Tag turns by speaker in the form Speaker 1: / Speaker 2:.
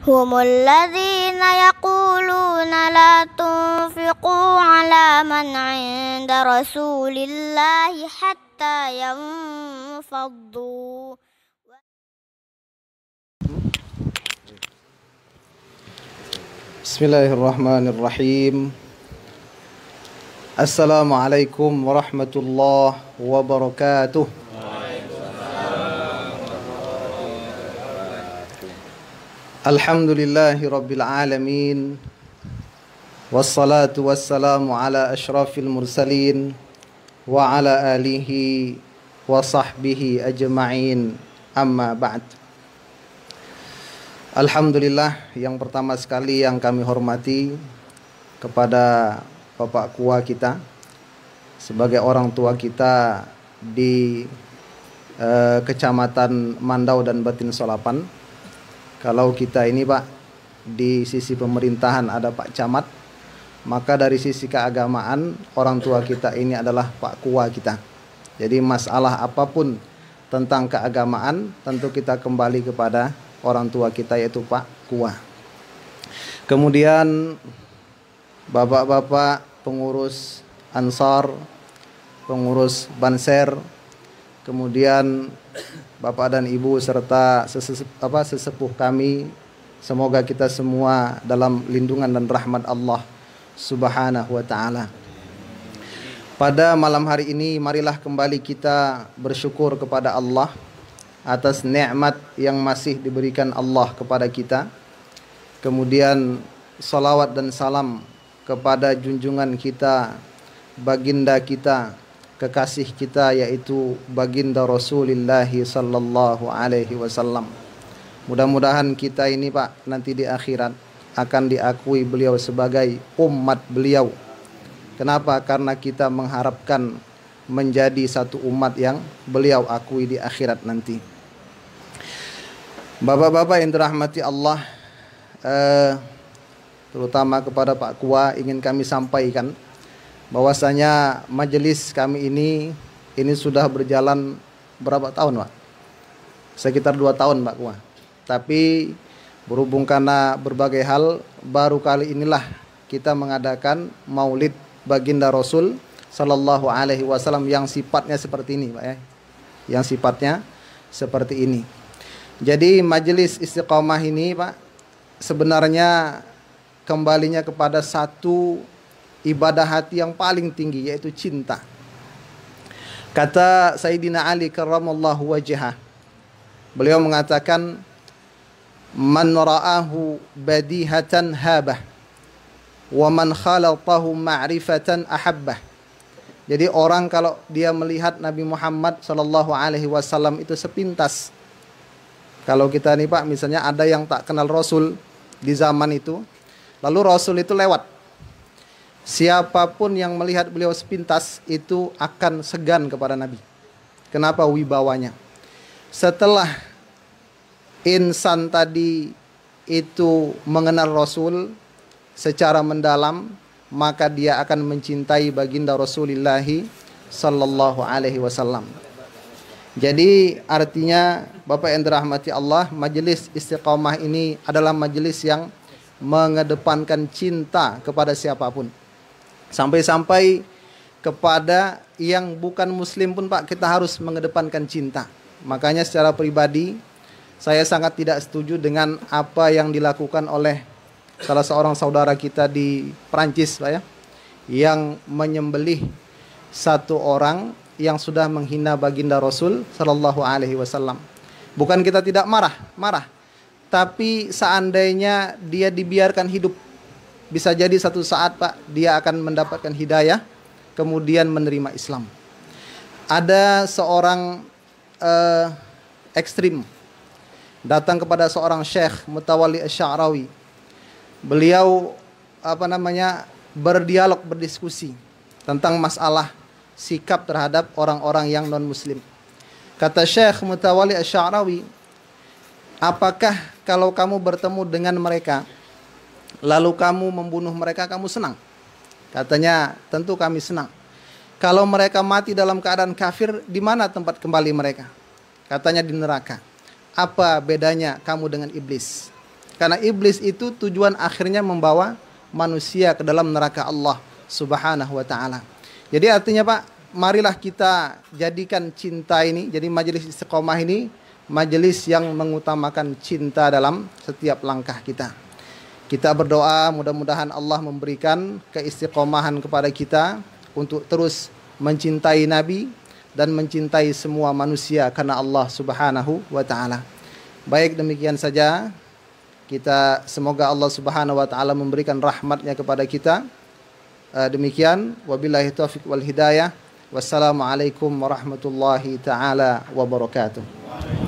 Speaker 1: هم الذين يقولون لا تنفقوا على من عند رسول الله حتى ينفضوا.
Speaker 2: Bismillahirrahmanirrahim. Assalamualaikum warahmatullahi wabarakatuh. Alhamdulillahi rabbil alamin. Wassalatu wassalamu ala ashrafil mursalin wa ala alihi wa sahbihi ajma'in. Amma ba'd. Alhamdulillah, yang pertama sekali yang kami hormati kepada Bapak Kua kita sebagai orang tua kita di Kecamatan Mandau dan Batin Solapan. Kalau kita ini Pak, di sisi pemerintahan ada Pak Camat, maka dari sisi keagamaan orang tua kita ini adalah Pak Kua kita. Jadi masalah apapun tentang keagamaan tentu kita kembali kepada orang tua kita, yaitu Pak Kua. Kemudian bapak-bapak pengurus Ansar, pengurus Banser, kemudian bapak dan ibu serta sesepuh kami, semoga kita semua dalam lindungan dan rahmat Allah Subhanahu wa ta'ala. Pada malam hari ini marilah kembali kita bersyukur kepada Allah atas nikmat yang masih diberikan Allah kepada kita. Kemudian salawat dan salam kepada junjungan kita, baginda kita, kekasih kita, yaitu baginda Rasulullah sallallahu alaihi wasallam. Mudah-mudahan kita ini Pak nanti di akhirat akan diakui beliau sebagai umat beliau. Kenapa? Karena kita mengharapkan menjadi satu umat yang beliau akui di akhirat nanti. Bapak-bapak yang dirahmati Allah, terutama kepada Pak Kua, ingin kami sampaikan bahwasanya majelis kami ini sudah berjalan berapa tahun Pak? Sekitar 2 tahun Pak Kua. Tapi berhubung karena berbagai hal, baru kali inilah kita mengadakan maulid baginda Rasul sallallahu alaihi wasallam yang sifatnya seperti ini Pak ya. Yang sifatnya seperti ini. Jadi majelis istiqomah ini Pak sebenarnya kembalinya kepada satu ibadah hati yang paling tinggi, yaitu cinta. Kata Sayyidina Ali karramallahu wajhah, beliau mengatakan, man ra'ahu badihatan habah wa man khalatahu ma'rifatan ahabbah. Jadi orang kalau dia melihat Nabi Muhammad sallallahu alaihi wasallam itu sepintas. Kalau kita nih Pak, misalnya ada yang tak kenal Rasul di zaman itu, lalu Rasul itu lewat. Siapapun yang melihat beliau sepintas itu akan segan kepada Nabi. Kenapa? Wibawanya. Setelah insan tadi itu mengenal Rasul secara mendalam, maka dia akan mencintai baginda Rasulullah sallallahu alaihi wasallam. Jadi artinya Bapak yang dirahmati Allah, majelis istiqomah ini adalah majelis yang mengedepankan cinta kepada siapapun. Sampai-sampai kepada yang bukan muslim pun Pak, kita harus mengedepankan cinta. Makanya secara pribadi saya sangat tidak setuju dengan apa yang dilakukan oleh salah seorang saudara kita di Perancis Pak ya, yang menyembelih satu orang yang sudah menghina baginda Rasul sallallahu alaihi wasallam. Bukan kita tidak marah, tapi seandainya dia dibiarkan hidup, bisa jadi satu saat Pak dia akan mendapatkan hidayah, kemudian menerima Islam. Ada seorang ekstrim datang kepada seorang Syekh Mutawalli Asy-Sya'rawi. Beliau berdialog, berdiskusi tentang masalah sikap terhadap orang-orang yang non-muslim. Kata Syekh Mutawalli Asy-Sya'rawi, apakah kalau kamu bertemu dengan mereka lalu kamu membunuh mereka, kamu senang? Katanya, tentu kami senang. Kalau mereka mati dalam keadaan kafir, di mana tempat kembali mereka? Katanya di neraka. Apa bedanya kamu dengan iblis? Karena iblis itu tujuan akhirnya membawa manusia ke dalam neraka Allah Subhanahu wa taala. Jadi artinya Pak, marilah kita jadikan cinta ini, jadi majelis istiqomah ini majelis yang mengutamakan cinta dalam setiap langkah kita. Kita berdoa mudah-mudahan Allah memberikan keistiqomahan kepada kita untuk terus mencintai Nabi dan mencintai semua manusia karena Allah Subhanahu wa taala. Baik, demikian saja. Kita semoga Allah Subhanahu wa taala memberikan rahmatnya kepada kita. Demikian, wabillahi taufiq wal hidayah. Wassalamualaikum warahmatullahi taala wabarakatuh.